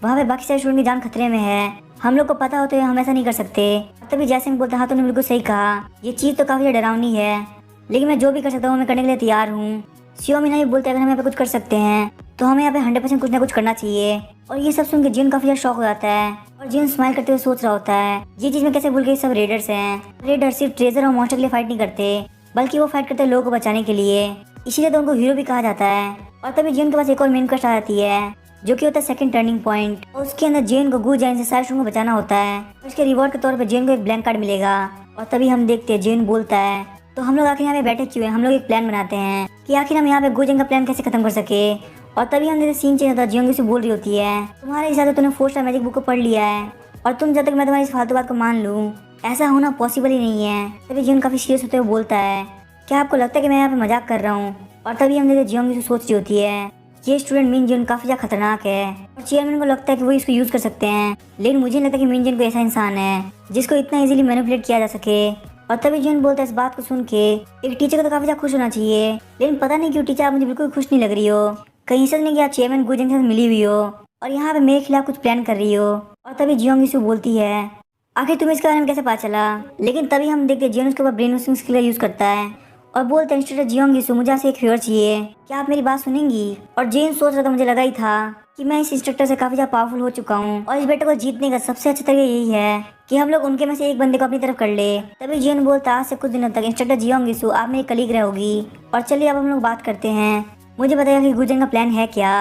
वहाँ पे बाकी सारे स्टूडेंट की जान खतरे में है, हम लोग को पता होते हुए हम ऐसा नहीं कर सकते। तभी जैसिंग बोलता, हाँ तूने बिल्कुल सही कहा, ये चीज़ तो काफ़ी डरावनी है लेकिन मैं जो भी कर सकता हूँ मैं करने के लिए तैयार हूँ। सियोमिना भी बोलते हैं, अगर हम यहाँ पे कुछ कर सकते हैं तो हमें यहाँ पे 100% कुछ ना कुछ करना चाहिए। और ये सब सुन के जिन काफी ज्यादा शॉक हो जाता है और जिन स्माइल करते हुए सोच रहा होता है, ये चीज मैं कैसे भूल गई, सब रेडर्स हैं। रेडर सिर्फ ट्रेजर और मॉन्स्टर के लिए फाइट नहीं करते बल्कि वो फाइट करते हैं लोगों को बचाने के लिए, इसीलिए तो उनको हीरो भी कहा जाता है। और तभी जिन के पास एक और मेन क्वेस्ट आ जाती है जो कि होता है सेकंड टर्निंग पॉइंट। और उसके अंदर जेन को गुरजन से सारे स्टूडेंट को बचाना होता है और उसके रिवॉर्ड के तौर पर जेन को एक ब्लैंक कार्ड मिलेगा। और तभी हम देखते हैं जेन बोलता है, तो हम लोग आखिर यहाँ पे बैठे क्यों हैं, हम लोग एक प्लान बनाते हैं कि आखिर हम यहाँ पे गुरजन का प्लान कैसे खत्म कर सके। और तभी हम सीन चेंज होता है, जियोंग से बोल रही होती है, तुम्हारे हिसाब से तूने 4 स्टार मैजिक बुक को पढ़ लिया है और तुम जब तक मैं तुम्हारी इस फालतू बात को मान लूँ ऐसा होना पॉसिबल ही नहीं है। तभी जियोंग काफी सीरियस होते हुए बोलता है, क्या आपको लगता है कि मैं यहाँ पे मजाक कर रहा हूँ। और तभी हम जियोंग से सोच रही होती है, ये स्टूडेंट मिन जिन काफी ज्यादा खतरनाक है और चेयरमैन को लगता है कि वो इसको यूज कर सकते हैं, लेकिन मुझे नहीं लगता कि मिन जिन को ऐसा इंसान है जिसको इतना इजीली मैनिपुलेट किया जा सके। और तभी जिन बोलता है, इस बात को सुन के एक टीचर को तो काफी ज्यादा खुश होना चाहिए, लेकिन पता नहीं क्यों टीचर आप मुझे बिल्कुल खुश नहीं लग रही हो, कहीं ऐसा नहीं कि आप चेयरमैन गुरजन के साथ मिली हुई हो और यहाँ पे मेरे खिलाफ कुछ प्लान कर रही हो। और तभी जियोंग इसको बोलती है, आखिर तुम्हें इसके बारे में कैसे पता चला। लेकिन तभी हम देखते हैं जियोंग उसके ऊपर ब्रेन वॉशिंग स्किल यूज करता है और बोलते हैं, इंस्ट्रक्टर जियोंग इसु, मुझे आपसे एक फेवर चाहिए, क्या आप मेरी बात सुनेंगी। और जेन सोच रहा था, मुझे लगा ही था कि मैं इस इंस्ट्रक्टर से काफी ज्यादा पावरफुल हो चुका हूँ और इस बेटे को जीतने का सबसे अच्छा तरीका यही है कि हम लोग उनके में से एक बंदे को अपनी तरफ कर ले। तभी जेन बोलता, आज से कुछ दिनों तक इंस्ट्रक्टर जियोंग इसु आप मेरी कलीग रहोगी और चलिए अब हम लोग बात करते हैं। मुझे बताया कि गुजन का प्लान है क्या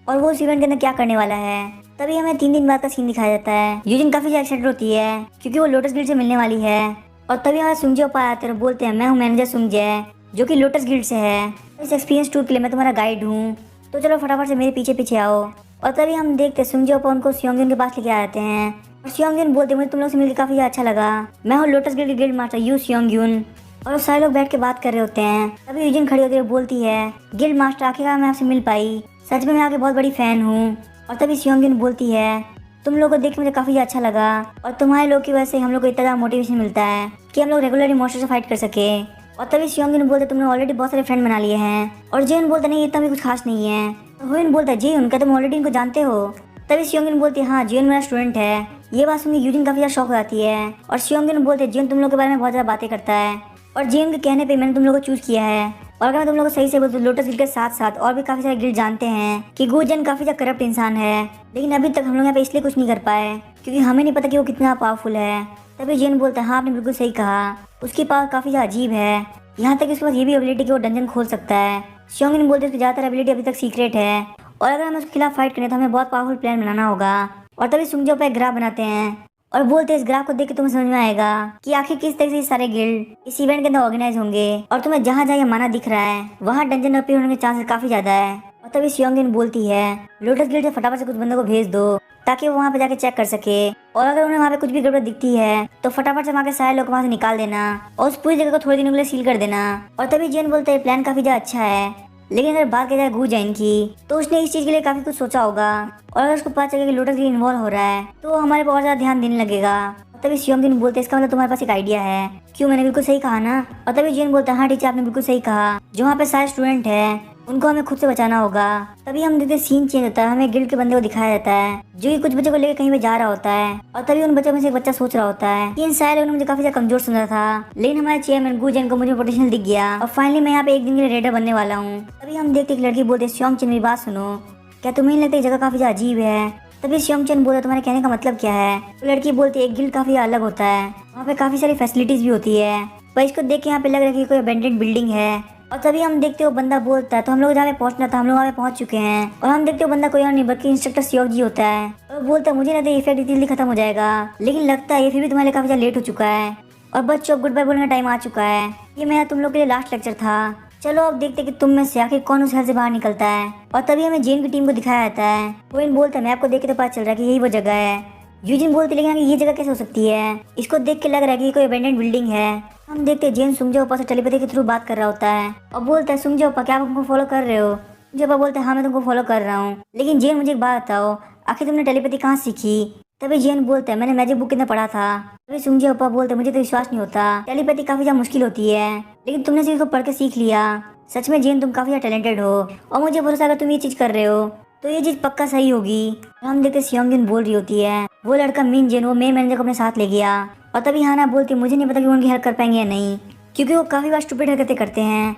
और वो उस इवेंट के अंदर क्या करने वाला है। तभी हमें 3 दिन बाद का सीन दिखाया जाता है। यूजिन काफी ज्यादा एक्साइटेड होती है क्योंकि वो लोटस गिल्ड से मिलने वाली है। और तभी हमारे सुंगजे ओपा आते हैं और बोलते हैं मैं हूँ मैनेजर सुंगजे जो कि लोटस गिल्ड से है। इस एक्सपीरियंस टूर के लिए मैं तुम्हारा गाइड हूँ, तो चलो फटाफट से मेरे पीछे पीछे आओ। और तभी हम देखते हैं सुंगजे ओपा उनको सियोंगजुन के पास लेके आते हैं और सियोंगजुन बोलते मुझे तुम लोग से मिलकर काफी ज्यादा अच्छा लगा। मैं हूँ Lotus guild guild master Yu Seongjun. और सारे लोग बैठ के बात कर रहे होते हैं। तभी यूजिन खड़ी होकर बोलती है गिल्ड मास्टर आखिरकार मैं आपसे मिल पाई, सच में मैं आपकी बहुत बड़ी फैन हूँ। और तभी सियोंगजुन बोलती है तुम लोगों को देख के मुझे काफी अच्छा लगा और तुम्हारे लोग की वजह से हम लोग को इतना ज्यादा मोटिवेशन मिलता है कि हम लोग रेगुलरली मॉन्स्टर से फाइट कर सके। और तभी सियोंगजुन बोलते तुमने ऑलरेडी बहुत सारे फ्रेंड बना लिए हैं। और जेन बोलता नहीं इतना भी कुछ खास नहीं है। तो हुइन बोलता है जी उनका तुम ऑलरेडी इनको जानते हो। तभी सियोंगजुन बोलती है हाँ जियन मेरा स्टूडेंट है। ये बात सुनकर यूजिन काफी ज्यादा शौक हो जाती है और सियोंगजुन बोलते जियन तुम लोग के बारे में बहुत ज्यादा बातें करता है और जियन के कहने पे मैंने तुम लोग को चूज किया है। और अगर मैं तुम लोग को सही से बोलूं तो लोटस गिल्ड के साथ साथ और भी काफी सारे गिल्ड जानते हैं कि गुजन काफी ज्यादा करप्ट इंसान है, लेकिन अभी तक हम लोग यहाँ पे इसलिए कुछ नहीं कर पाए क्योंकि हमें नहीं पता कि वो कितना पावरफुल है। तभी जियन बोलता है हाँ आपने बिल्कुल सही कहा, उसकी पावर काफी ज्यादा अजीब है, यहाँ तक उसके पास ये भी एबिलिटी कि वो डंजन खोल सकता है। सियोंगजुन बोलते उसकी ज्यादातर एबिलिटी अभी तक सीक्रेट है और अगर हमें उसके खिलाफ फाइट करें तो हमें बहुत पावरफुल प्लान बनाना होगा। और तभी सुंगजे ओपा एक ग्राफ बनाते हैं और बोलते हैं इस ग्राफ को देख के तुम्हें समझ में आएगा कि आखिर किस तरह से ये सारे गिल्ड इस इवेंट के अंदर ऑर्गेनाइज होंगे। और तुम्हें जहाँ जहाँ ये माना दिख रहा है वहाँ डंजन अपीयर होने के चांसेस काफी ज्यादा है। और तभी सियोंगजुन बोलती है लोटस गिल्ड से फटाफट से कुछ बंदों को भेज दो ताकि वो वहाँ पे जाके चेक कर सके और अगर उन्हें वहाँ पे कुछ भी गड़बड़ दिखती है तो फटाफट से वहाँ के सारे लोग वहाँ से निकाल देना और उस पूरी जगह को थोड़े दिनों के लिए सील कर देना। और तभी जेन बोलते हैं प्लान काफी ज्यादा अच्छा है, लेकिन अगर बात की जाए गुजन की तो उसने इस चीज के लिए काफी कुछ सोचा होगा और अगर उसको पता चले कि लोटस गिल्ड इन्वॉल्व हो रहा है तो हमारे पर और ज्यादा ध्यान देने लगेगा। तभी सियोंगजुन बोलते इसका मतलब तुम्हारे पास एक आइडिया है, क्यों मैंने बिल्कुल सही कहा ना। और तभी जेन बोलता है हाँ टीचर आपने बिल्कुल सही कहा, जो वहाँ पे सारे स्टूडेंट हैं उनको हमें खुद से बचाना होगा। तभी हम देखते सीन चेंज होता है, हमें गिल्ड के बंदे को दिखाया जाता है जो कि कुछ बच्चों को लेकर कहीं पे जा रहा होता है। और तभी उन बच्चों में से एक बच्चा सोच रहा होता है कि इन सारे लोगों ने मुझे काफी ज्यादा कमजोर समझा था, लेकिन हमारे चेयरमैन गुजन को मुझे पोटेंशियल दिख गया और फाइनली मैं यहाँ पे एक दिन के लिए रेडर बनने वाला हूँ। तभी हम देखते एक लड़की बोलते सियोंगचन मेरी बात सुनो, क्या तुम्हें नहीं लगता ये जगह काफी ज्यादा अजीब है। तभी सियोंगचन बोलता तुम्हारे कहने का मतलब क्या है। तो लड़की बोलती एक गिल्ड काफी अलग होता है, वहाँ पे काफी सारी फैसिलिटीज भी होती है, पर इसको देख के यहाँ पे लग रहा है कि कोई अबेंडेड बिल्डिंग है। और तभी हम देखते हो बंदा बोलता है तो हम लोग जहाँ पे पहुंचना था हम लोग वहाँ पे पहुंच चुके हैं और हम देखते हो बंदा कोई और नहीं बल्कि इंस्ट्रक्टर सियोंगजी होता है। और बोलता है मुझे लगता है इफेक्ट जल्दी खत्म हो जाएगा, लेकिन लगता है ये फिर भी तुम्हारे लिए काफी ज्यादा लेट हो चुका है और बच्चों गुड बाय बोलने का टाइम आ चुका है। ये मेरा तुम लोग के लिए लास्ट लेक्चर था, चलो अब देखते कि तुम में से आखिर कौन उस घर से बाहर निकलता है। और तभी हमें जेन की टीम को दिखाया जाता है। वोइन बोलता है मैं आपको देख के तो पता चल रहा है कि यही वो जगह है। यूजिन बोलते लेकिन ये जगह कैसे हो सकती है, इसको देख के लग रहा है कि कोई अबेंडेंट बिल्डिंग है। हम देखते हैं जेन सुंगजे ओपा से टेलीपैथी के थ्रू बात कर रहा होता है और बोलता है सुंगजे ओपा क्या आप हमको फॉलो कर रहे हो। सुंगजे ओपा बोलते हैं हाँ मैं तुमको फॉलो कर रहा हूँ, लेकिन जेन मुझे एक बात बताओ आखिर तुमने टेलीपैथी कहाँ सीखी। तभी जेन बोलता है मैंने मैजिक बुक के अंदर पढ़ा था। तभी सुंगजे ओपा बोलते मुझे तो विश्वास नहीं होता, टेलीपैथी काफी ज्यादा मुश्किल होती है, लेकिन तुमने सिर्फ इसको पढ़ के सीख लिया। सच में जेन तुम काफी टैलेंटेड हो और मुझे भरोसा अगर तुम ये चीज कर रहे हो तो ये चीज पक्का सही होगी। और हम देखते सियोंगजुन बोल रही होती है वो लड़का मिन जेन वो मेन मैनेजर को अपने साथ ले गया। और तभी हाना बोलती मुझे नहीं पता कि वो उनकी हेल्प कर पाएंगे या नहीं, क्योंकि वो काफी बार स्टूपिड हरकतें करते हैं।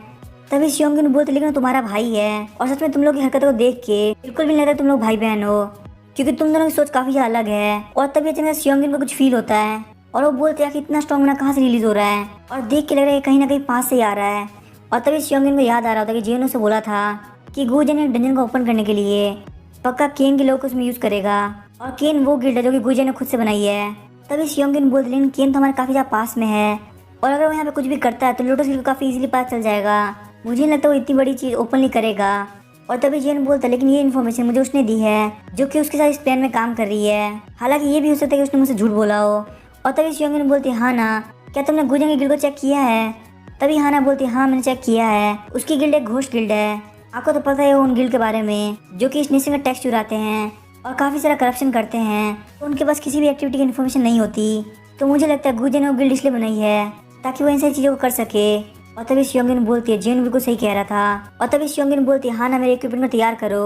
तभी सियोंगजुन बोलते लेकिन वो तुम्हारा भाई है और सच में तुम लोग की हरकतों को देख के बिल्कुल भी नहीं लगता तुम लोग भाई बहन हो, क्योंकि तुम दोनों की सोच काफी ज्यादा अलग है। और तभी अचानक सियोंगजुन को कुछ फील होता है और वो बोलते हैं कि इतना स्ट्रॉन्ग बना कहाँ से रिलीज हो रहा है और देख के लग रहा है कहीं ना कहीं पास से ही आ रहा है। और तभी सियोंगजुन को याद आ रहा होता है कि जेन से बोला था कि गुजन एक डंजन को ओपन करने के लिए पक्का केन के लोग को उसमें यूज करेगा और केन वो गिल्ड है जो कि गुजन ने खुद से बनाई है। तभी सियोंगजुन बोलते लेकिन केन तो हमारे काफी ज्यादा पास में है और अगर वो यहाँ पे कुछ भी करता है तो लोटस गिल्ड को काफी इजीली पता चल जाएगा, मुझे नहीं लगता वो इतनी बड़ी चीज ओपनली करेगा। और तभी जेन बोलता लेकिन ये इन्फॉर्मेशन मुझे उसने दी है जो कि उसके साथ इस प्लान में काम कर रही है, हालांकि ये भी हो सकता है कि उसने मुझसे झूठ बोला हो। और तभी सियोंगजुन बोलती हाँ ना क्या तुमने गुजन की गिल्ड को चेक किया है। तभी हाना बोलती हाँ मैंने चेक किया है, उसकी गिल्ड एक घोस्ट गिल्ड है, आपको तो पता है उन गिल्ड के बारे में जो कि इस नेशन का टैक्स चुराते हैं और काफी सारा करप्शन करते हैं, तो उनके पास किसी भी एक्टिविटी की इन्फॉर्मेशन नहीं होती। तो मुझे लगता है गुजन ने वो गिल्ड इसलिए बनाई है ताकि वो इन सारी चीजों को कर सके। और तभी सियोंगजुन बोलती है जेन बिल्कुल सही कह रहा था। और तभी सियोंगजुन बोलती है हाँ ना मेरे इक्विपमेंट को तैयार करो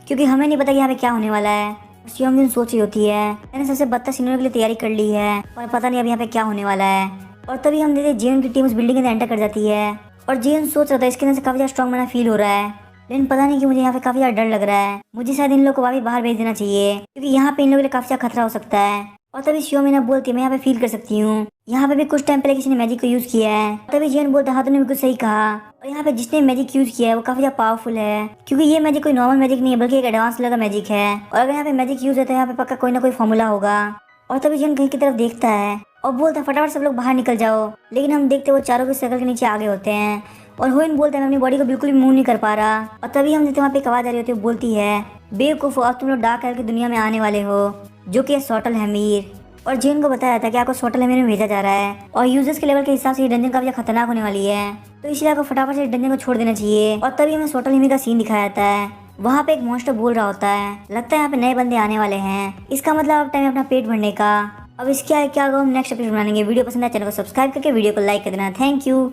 क्योंकि हमें नहीं पता कि यहाँ पे क्या होने वाला है। सियोंगजुन सोच रही होती है मैंने सबसे बदतर सीनों के लिए तैयारी कर ली है और पता नहीं अब यहाँ पे क्या होने वाला है। और तभी हम देखते जेन की टीम उस बिल्डिंग के अंदर एंटर कर जाती है और जेन सोच रहा था इसके अंदर से काफी ज्यादा स्ट्रॉन्ग बना फील हो रहा है, लेकिन पता नहीं कि मुझे यहाँ पे काफी ज्यादा डर लग रहा है, मुझे शायद इन लोग को वापस बाहर भेज देना चाहिए क्योंकि यहाँ पे इन लोगों के लिए काफी ज्यादा खतरा हो सकता है। और तभी शियोमिना बोलती है मैं यहाँ पे फील कर सकती हूँ, यहाँ पे भी कुछ टाइम पहले किसी ने मैजिक को यूज किया है। तभी जेन बोलता है हाँ तुमने बिल्कुल सही कहा, और यहाँ पे जिसने मैजिक यूज किया है वो काफी ज्यादा पावरफुल है, क्योंकि ये मैजिक कोई नॉर्मल मैजिक नहीं है बल्कि एक एडवांस लेवल का मैजिक है। और अगर यहाँ पे मैजिक यूज होता है यहाँ पे पक्का कोई ना कोई फॉर्मूला होगा। और तभी जिन कहीं की तरफ देखता है और बोलता है फटाफट सब लोग बाहर निकल जाओ, लेकिन हम देखते वो चारों के सर्कल के नीचे आगे होते हैं। और हुइन बोलता है मैं अपनी बॉडी को बिल्कुल भी मूव नहीं कर पा रहा। और तभी हम देखते वहाँ पे एक आवाज आ रही होती है, वो बोलती है बेवकूफ, अब तुम लोग डार्क एल की दुनिया में आने वाले हो, जो कि है सॉटल हेमीर। और जेन को बताया था कि आपको सॉटल हेमीर में भेजा जा रहा है और यूजर्स के लेवल के हिसाब से ये डंजन काफी खतरनाक होने वाली है, तो इसलिए आपको फटाफट से डंजन को छोड़ देना चाहिए। और तभी हमें सॉटल हेमीर का सीन दिखाया जाता है। वहाँ पे एक मॉन्स्टर बोल रहा होता है, लगता है यहाँ पे नए बंदे आने वाले हैं, इसका मतलब अब टाइम है अपना पेट भरने का। अब इसके आगे क्या होगा हम नेक्स्ट एपिसोड बनाएंगे। वीडियो पसंद है चैनल को सब्सक्राइब करके वीडियो को लाइक कर देना। Thank you.